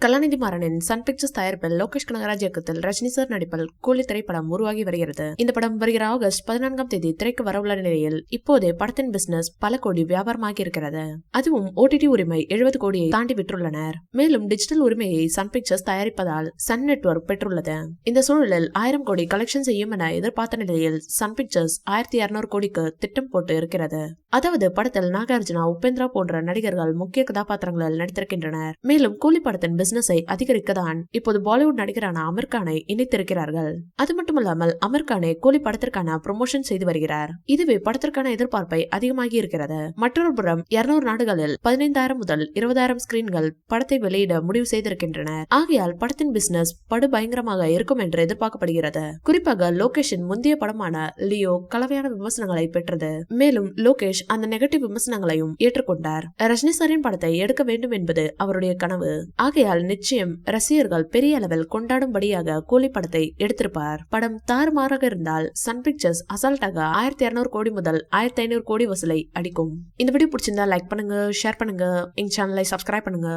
கலாநிதி மாறனின் Sun pictures தயாரிப்பில் லோகேஷ் கனகராஜ் இயக்கத்தில் Rajini sir நடிப்பில் கூலி திரைப்படம் உருவாகி வருகிறது. இந்த படம் வருகிற ஆகஸ்ட் 14ஆம் தேதி திரைக்கு வரவுள்ள நிலையில் இப்போதே படத்தின் பிசினஸ் பல கோடி வியாபாரமாகி இருக்கிறது. அதுவும் OTT உரிமை 70 கோடியை தாண்டி விற்றுள்ளனர். மேலும் டிஜிட்டல் உரிமையை சன் பிக்சர்ஸ் தயாரிப்பதால் சன் நெட்வொர்க் பெற்றுள்ளது. இந்த சூழலில் 1000 கோடி கலெக்ஷன் செய்யும் என எதிர்பார்த்த நிலையில் சன் பிக்சர்ஸ் 1200 கோடிக்கு திட்டம் போட்டு இருக்கிறது. அதாவது படத்தில் நாகார்ஜுனா, உபேந்திரா போன்ற நடிகர்கள் முக்கிய கதாபாத்திரங்களில் நடித்திருக்கின்றனர். மேலும் கூலி படத்தின் பிசினஸை அதிகரிக்கதான் இப்போது பாலிவுட் நடிகரான அமீர் கானை இணைத்திருக்கிறார்கள். அது மட்டுமல்லாமல் அமீர் கானை கூலி படத்திற்கான ப்ரமோஷன் செய்து வருகிறார். இதுவே படத்திற்கான எதிர்பார்ப்பை அதிகமாகி இருக்கிறது. மற்றொரு புறம் 200 நாடுகளில் 15,000 முதல் 20,000 ஸ்கிரீன்கள் படத்தை வெளியிட முடிவு செய்திருக்கின்றனர். ஆகையால் படத்தின் பிசினஸ் படு பயங்கரமாக இருக்கும் என்று எதிர்பார்க்கப்படுகிறது. குறிப்பாக லோகேஷின் முந்தைய படமான லியோ கலவையான விமர்சனங்களை பெற்றது. மேலும் லோகேஷ் அந்த நெகட்டிவ் விமர்சனங்களையும் ஏற்றுக்கொண்டார். ரஜினி சாரின் படத்தை எடுக்க வேண்டும் என்பது அவருடைய கனவு. ஆகையால் நிச்சயம் ரசிகர்கள் பெரிய அளவில் கொண்டாடும்படியாக கூலி படத்தை எடுத்திருப்பார். படம் தாறுமாறாக இருந்தால் சன் பிக்சர்ஸ் அசால்ட்டாக 1200 கோடி முதல் 1500 கோடி வசூலை அடிக்கும். இந்த வீடியோ பிடிச்சிருந்தா லைக் பண்ணுங்க, ஷேர் பண்ணுங்க, எங்க சேனலை சப்ஸ்கிரைப் பண்ணுங்க.